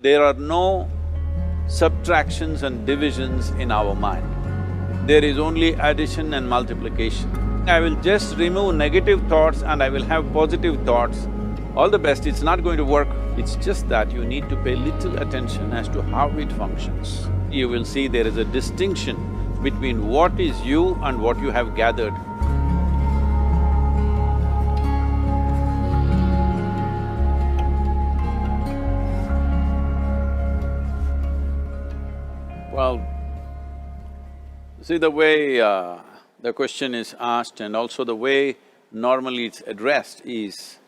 There are no subtractions and divisions in our mind. There is only addition and multiplication. I will just remove negative thoughts and I will have positive thoughts. All the best, it's not going to work. It's just that you need to pay little attention as to how it functions. You will see there is a distinction between what is you and what you have gathered. Well, see the way the question is asked and also the way normally it's addressed is,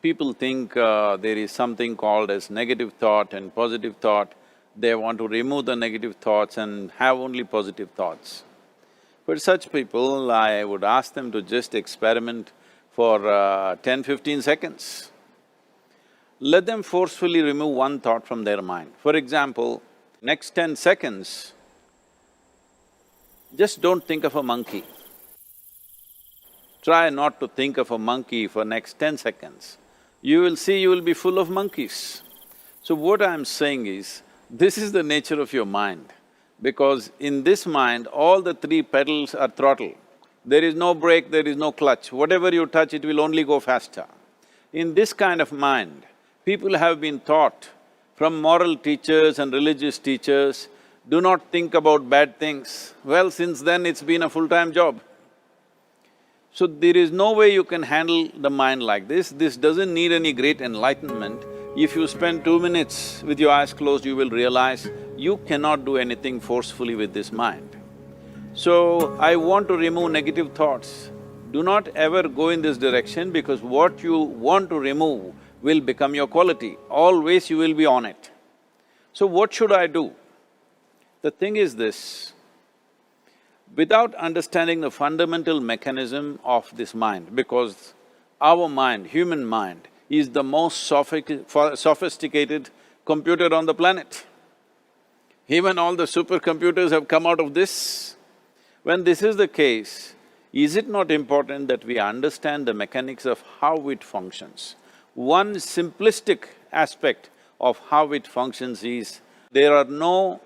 people think there is something called as negative thought and positive thought. They want to remove the negative thoughts and have only positive thoughts. For such people, I would ask them to just experiment for 10-15 seconds. Let them forcefully remove one thought from their mind. For example, next 10 seconds, just don't think of a monkey. Try not to think of a monkey for next 10 seconds. You will see you will be full of monkeys. So what I'm saying is, this is the nature of your mind, because in this mind, all the three pedals are throttle. There is no brake, there is no clutch. Whatever you touch, it will only go faster. In this kind of mind, people have been taught from moral teachers and religious teachers, do not think about bad things. Well, since then it's been a full-time job. So there is no way you can handle the mind like this. This doesn't need any great enlightenment. If you spend 2 minutes with your eyes closed, you will realize you cannot do anything forcefully with this mind. So, I want to remove negative thoughts. Do not ever go in this direction, because what you want to remove will become your quality. Always you will be on it. So what should I do? The thing is this, without understanding the fundamental mechanism of this mind, because our mind, human mind, is the most sophisticated computer on the planet. Even all the supercomputers have come out of this. When this is the case, is it not important that we understand the mechanics of how it functions? One simplistic aspect of how it functions is, there are no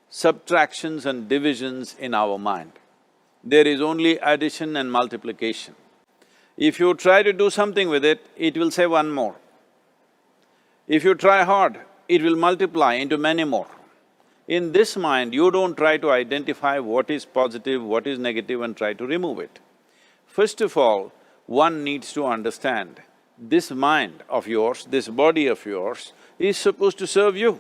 subtractions and divisions in our mind. There is only addition and multiplication. If you try to do something with it, it will say one more. If you try hard, it will multiply into many more. In this mind, you don't try to identify what is positive, what is negative and try to remove it. First of all, one needs to understand, this mind of yours, this body of yours is supposed to serve you.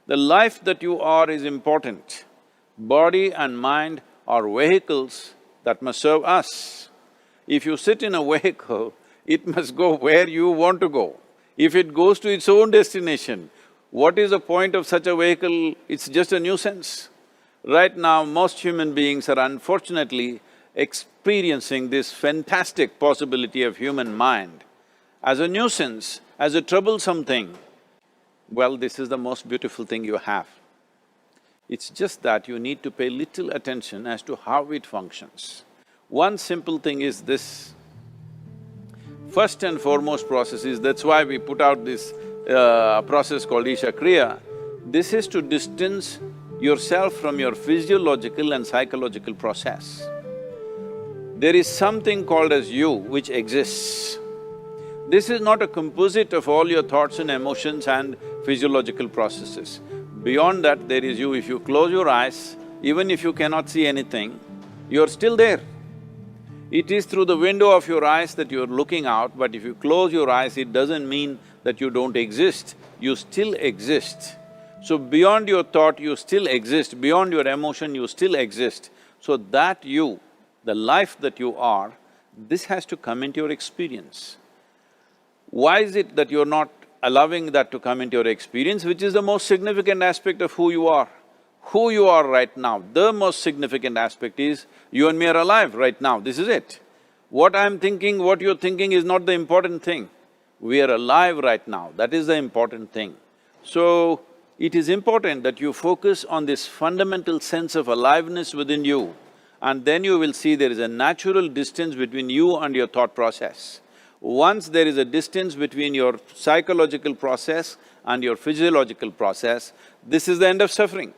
The life that you are is important. Body and mind are vehicles that must serve us. If you sit in a vehicle, it must go where you want to go. If it goes to its own destination, what is the point of such a vehicle? It's just a nuisance. Right now, most human beings are unfortunately experiencing this fantastic possibility of human mind as a nuisance, as a troublesome thing. Well, this is the most beautiful thing you have. It's just that you need to pay little attention as to how it functions. One simple thing is this. First and foremost process is, that's why we put out this process called Isha-kriya. This is to distance yourself from your physiological and psychological process. There is something called as you which exists. This is not a composite of all your thoughts and emotions and physiological processes. Beyond that, there is you. If you close your eyes, even if you cannot see anything, you're still there. It is through the window of your eyes that you're looking out, but if you close your eyes, it doesn't mean that you don't exist, you still exist. So beyond your thought, you still exist, beyond your emotion, you still exist. So that you, the life that you are, this has to come into your experience. Why is it that you're not allowing that to come into your experience, which is the most significant aspect of who you are? Who you are right now, the most significant aspect is, you and me are alive right now, this is it. What I'm thinking, what you're thinking is not the important thing. We are alive right now, that is the important thing. So, it is important that you focus on this fundamental sense of aliveness within you, and then you will see there is a natural distance between you and your thought process. Once there is a distance between your psychological process and your physiological process, this is the end of suffering.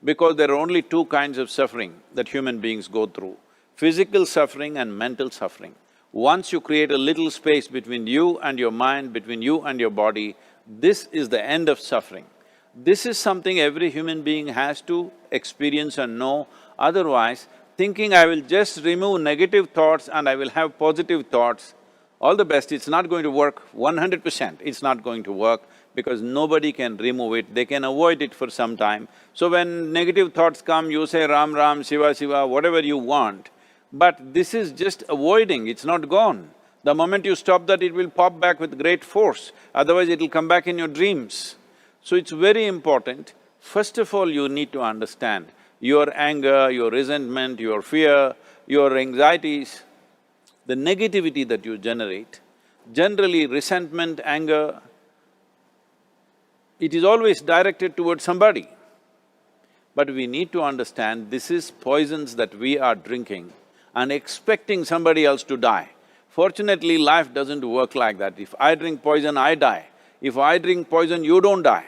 Because there are only two kinds of suffering that human beings go through, physical suffering and mental suffering. Once you create a little space between you and your mind, between you and your body, this is the end of suffering. This is something every human being has to experience and know, otherwise thinking I will just remove negative thoughts and I will have positive thoughts, all the best, it's not going to work 100%, it's not going to work because nobody can remove it, they can avoid it for some time. So when negative thoughts come, you say Ram Ram, Shiva Shiva, whatever you want, but this is just avoiding, it's not gone. The moment you stop that, it will pop back with great force, otherwise it'll come back in your dreams. So it's very important, first of all you need to understand your anger, your resentment, your fear, your anxieties, the negativity that you generate. Generally resentment, anger, it is always directed towards somebody. But we need to understand this is poisons that we are drinking and expecting somebody else to die. Fortunately, life doesn't work like that. If I drink poison, I die. If I drink poison, you don't die.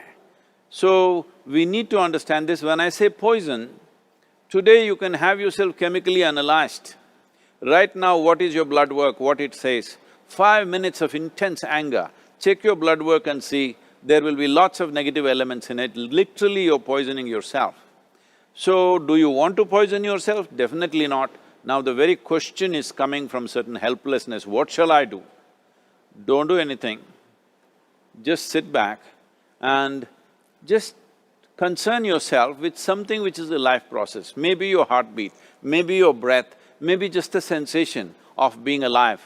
So, we need to understand this. When I say poison, today you can have yourself chemically analyzed. Right now, what is your blood work, what it says? 5 minutes of intense anger, check your blood work and see, there will be lots of negative elements in it, literally you're poisoning yourself. So, do you want to poison yourself? Definitely not. Now the very question is coming from certain helplessness, what shall I do? Don't do anything, just sit back and just concern yourself with something which is a life process. Maybe your heartbeat, maybe your breath, maybe just the sensation of being alive.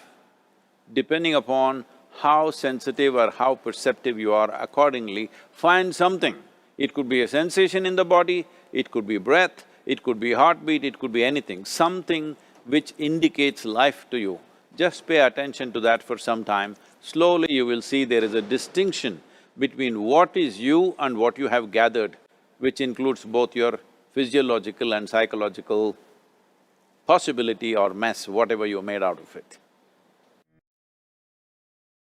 Depending upon how sensitive or how perceptive you are, accordingly, find something. It could be a sensation in the body, it could be breath, it could be heartbeat, it could be anything, something which indicates life to you. Just pay attention to that for some time. Slowly you will see there is a distinction between what is you and what you have gathered, which includes both your physiological and psychological possibility or mess, whatever you made out of it.